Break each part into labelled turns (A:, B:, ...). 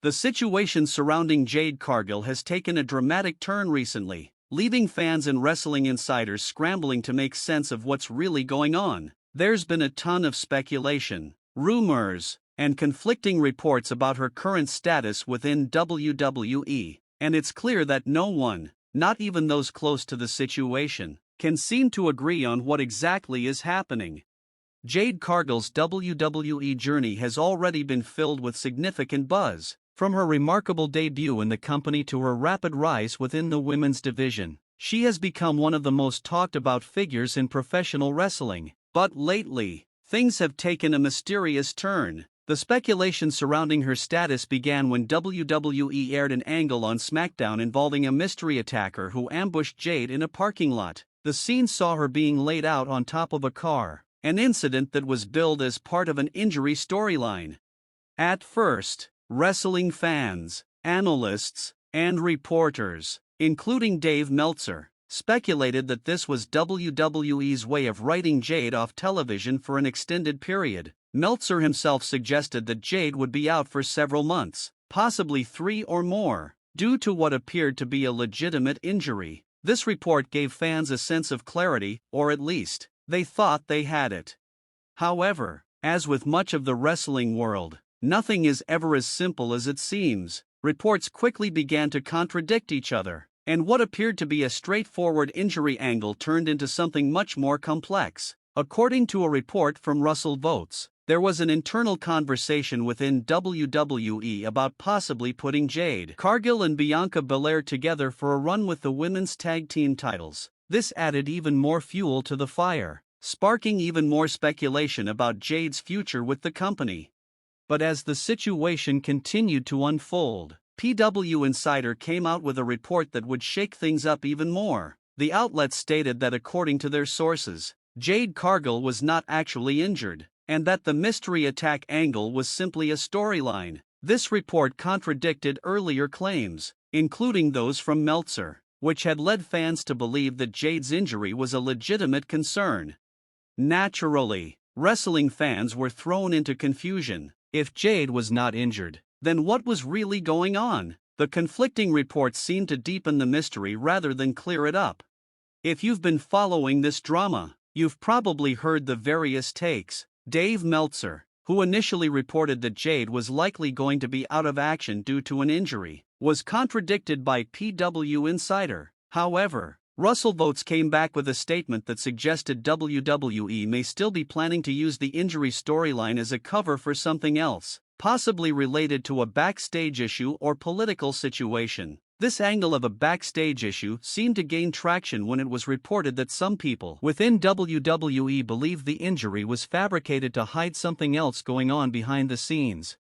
A: The situation surrounding Jade Cargill has taken a dramatic turn recently, leaving fans and wrestling insiders scrambling to make sense of what's really going on. There's been a ton of speculation, rumors, and conflicting reports about her current status within WWE, and it's clear that no one, not even those close to the situation, can seem to agree on what exactly is happening. Jade Cargill's WWE journey has already been filled with significant buzz, from her remarkable debut in the company to her rapid rise within the women's division. She has become one of the most talked about figures in professional wrestling. But lately, things have taken a mysterious turn. The speculation surrounding her status began when WWE aired an angle on SmackDown involving a mystery attacker who ambushed Jade in a parking lot. The scene saw her being laid out on top of a car, an incident that was billed as part of an injury storyline. At first, wrestling fans, analysts, and reporters, including Dave Meltzer, speculated that this was WWE's way of writing Jade off television for an extended period. Meltzer himself suggested that Jade would be out for several months, possibly 3 or more, due to what appeared to be a legitimate injury. This report gave fans a sense of clarity, or at least, they thought they had it. However, as with much of the wrestling world, nothing is ever as simple as it seems. Reports quickly began to contradict each other, and what appeared to be a straightforward injury angle turned into something much more complex. According to a report from Russell Votes, there was an internal conversation within WWE about possibly putting Jade Cargill and Bianca Belair together for a run with the women's tag team titles. This added even more fuel to the fire, sparking even more speculation about Jade's future with the company. But as the situation continued to unfold, PW Insider came out with a report that would shake things up even more. The outlet stated that according to their sources, Jade Cargill was not actually injured, and that the mystery attack angle was simply a storyline. This report contradicted earlier claims, including those from Meltzer, which had led fans to believe that Jade's injury was a legitimate concern. Naturally, wrestling fans were thrown into confusion. If Jade was not injured, then what was really going on? The conflicting reports seemed to deepen the mystery rather than clear it up. If you've been following this drama, you've probably heard the various takes. Dave Meltzer, who initially reported that Jade was likely going to be out of action due to an injury, was contradicted by PW Insider. However, Russell Votes came back with a statement that suggested WWE may still be planning to use the injury storyline as a cover for something else, possibly related to a backstage issue or political situation. This angle of a backstage issue seemed to gain traction when it was reported that some people within WWE believed the injury was fabricated to hide something else going on behind the scenes.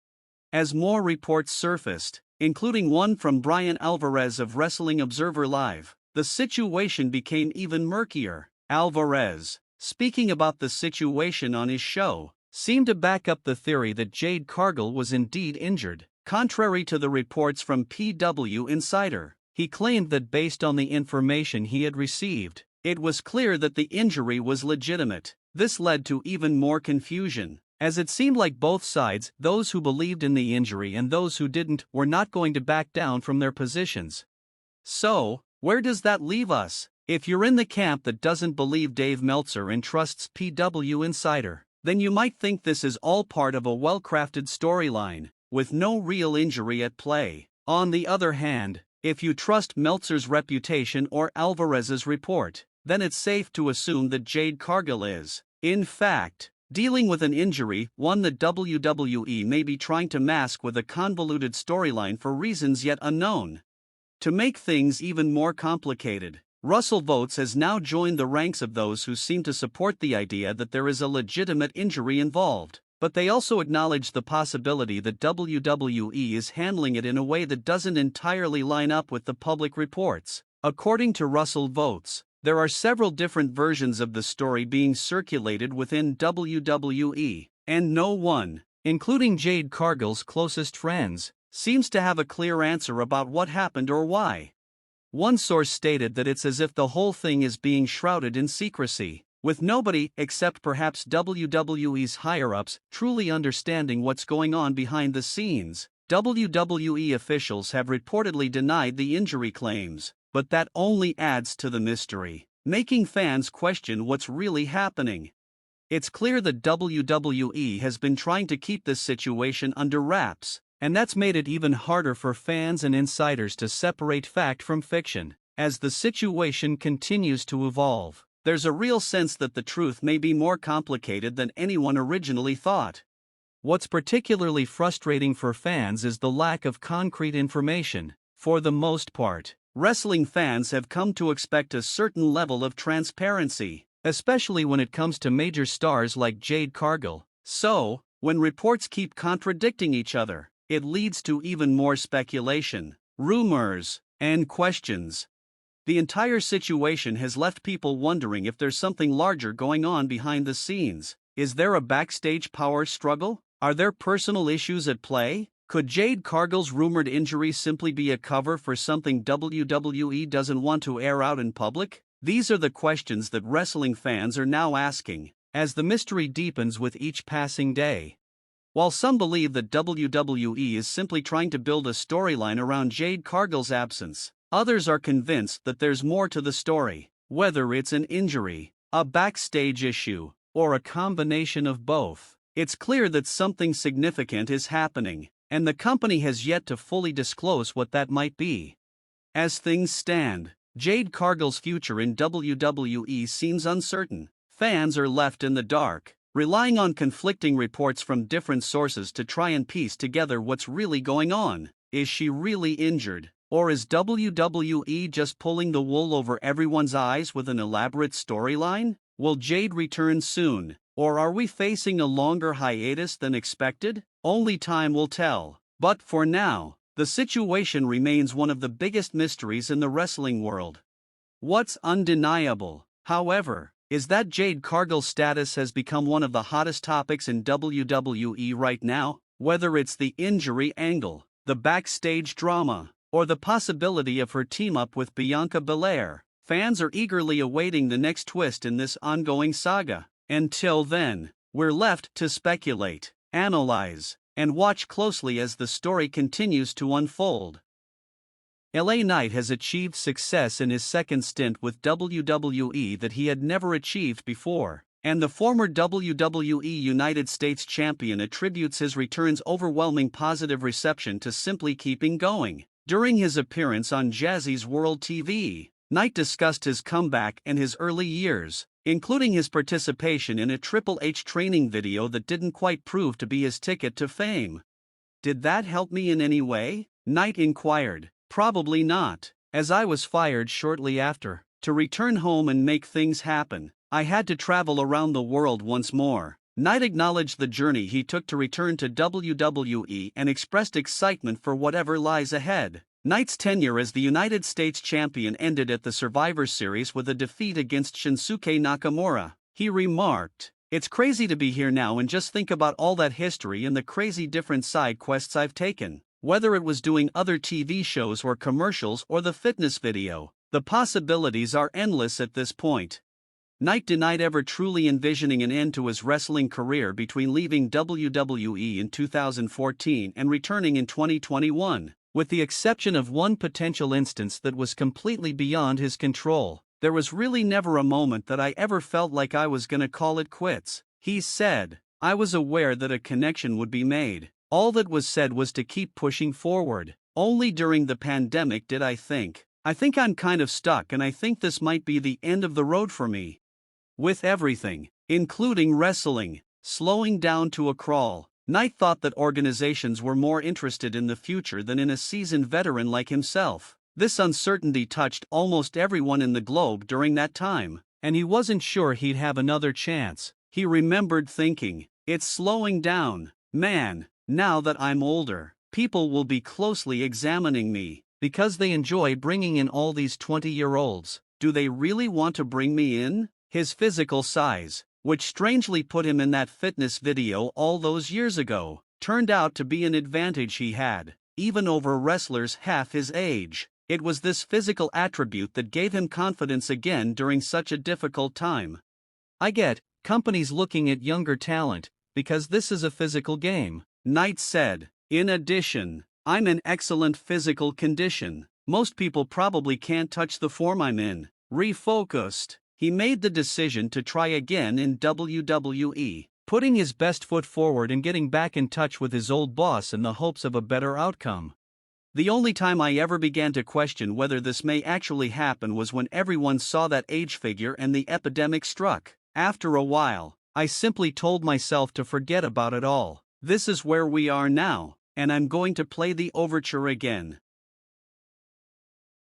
A: As more reports surfaced, including one from Brian Alvarez of Wrestling Observer Live, the situation became even murkier. Alvarez, speaking about the situation on his show, seemed to back up the theory that Jade Cargill was indeed injured. Contrary to the reports from PW Insider, he claimed that based on the information he had received, it was clear that the injury was legitimate. This led to even more confusion, as it seemed like both sides, those who believed in the injury and those who didn't, were not going to back down from their positions. So, where does that leave us? If you're in the camp that doesn't believe Dave Meltzer and trusts PW Insider, then you might think this is all part of a well-crafted storyline, with no real injury at play. On the other hand, if you trust Meltzer's reputation or Alvarez's report, then it's safe to assume that Jade Cargill is, in fact, dealing with an injury, one that WWE may be trying to mask with a convoluted storyline for reasons yet unknown. To make things even more complicated, Russell Votes has now joined the ranks of those who seem to support the idea that there is a legitimate injury involved, but they also acknowledge the possibility that WWE is handling it in a way that doesn't entirely line up with the public reports. According to Russell Votes, there are several different versions of the story being circulated within WWE, and no one, including Jade Cargill's closest friends, seems to have a clear answer about what happened or why. One source stated that it's as if the whole thing is being shrouded in secrecy, with nobody, except perhaps WWE's higher-ups, truly understanding what's going on behind the scenes. WWE officials have reportedly denied the injury claims, but that only adds to the mystery, making fans question what's really happening. It's clear that WWE has been trying to keep this situation under wraps, and that's made it even harder for fans and insiders to separate fact from fiction. As the situation continues to evolve, there's a real sense that the truth may be more complicated than anyone originally thought. What's particularly frustrating for fans is the lack of concrete information. For the most part, wrestling fans have come to expect a certain level of transparency, especially when it comes to major stars like Jade Cargill. So, when reports keep contradicting each other, it leads to even more speculation, rumors, and questions. The entire situation has left people wondering if there's something larger going on behind the scenes. Is there a backstage power struggle? Are there personal issues at play? Could Jade Cargill's rumored injury simply be a cover for something WWE doesn't want to air out in public? These are the questions that wrestling fans are now asking, as the mystery deepens with each passing day. While some believe that WWE is simply trying to build a storyline around Jade Cargill's absence, others are convinced that there's more to the story, whether it's an injury, a backstage issue, or a combination of both. It's clear that something significant is happening, and the company has yet to fully disclose what that might be. As things stand, Jade Cargill's future in WWE seems uncertain. Fans are left in the dark, relying on conflicting reports from different sources to try and piece together what's really going on. Is she really injured, or is WWE just pulling the wool over everyone's eyes with an elaborate storyline? Will Jade return soon, or are we facing a longer hiatus than expected? Only time will tell. But for now, the situation remains one of the biggest mysteries in the wrestling world. What's undeniable, however, is that Jade Cargill's status has become one of the hottest topics in WWE right now. Whether it's the injury angle, the backstage drama, or the possibility of her team-up with Bianca Blair, fans are eagerly awaiting the next twist in this ongoing saga. Until then, we're left to speculate, analyze, and watch closely as the story continues to unfold. LA Knight has achieved success in his second stint with WWE that he had never achieved before, and the former WWE United States Champion attributes his return's overwhelming positive reception to simply keeping going. During his appearance on Jazzy's World TV, Knight discussed his comeback and his early years, including his participation in a Triple H training video that didn't quite prove to be his ticket to fame. "Did that help me in any way?" Knight inquired. "Probably not. As I was fired shortly after. To return home and make things happen, I had to travel around the world once more." Knight acknowledged the journey he took to return to WWE and expressed excitement for whatever lies ahead. Knight's tenure as the United States Champion ended at the Survivor Series with a defeat against Shinsuke Nakamura. He remarked, "It's crazy to be here now and just think about all that history and the crazy different side quests I've taken. Whether it was doing other TV shows or commercials or the fitness video, the possibilities are endless at this point." Knight denied ever truly envisioning an end to his wrestling career between leaving WWE in 2014 and returning in 2021. With the exception of one potential instance that was completely beyond his control, there was really never a moment that I ever felt like I was gonna call it quits. He said, "I was aware that a connection would be made. All that was said was to keep pushing forward. Only during the pandemic did I think I'm kind of stuck and I think this might be the end of the road for me." With everything, including wrestling, slowing down to a crawl, Knight thought that organizations were more interested in the future than in a seasoned veteran like himself. This uncertainty touched almost everyone in the globe during that time, and he wasn't sure he'd have another chance. He remembered thinking, "It's slowing down, man. Now that I'm older, people will be closely examining me, because they enjoy bringing in all these 20-year-olds. Do they really want to bring me in?" His physical size, which strangely put him in that fitness video all those years ago, turned out to be an advantage he had, even over wrestlers half his age. It was this physical attribute that gave him confidence again during such a difficult time. "I get companies looking at younger talent, because this is a physical game," Knight said. In addition, I'm in excellent physical condition. Most people probably can't touch the form I'm in. Refocused, he made the decision to try again in WWE, putting his best foot forward and getting back in touch with his old boss in the hopes of a better outcome. The only time I ever began to question whether this may actually happen was when everyone saw that age figure and the epidemic struck. After a while, I simply told myself to forget about it all. This is where we are now, and I'm going to play the overture again.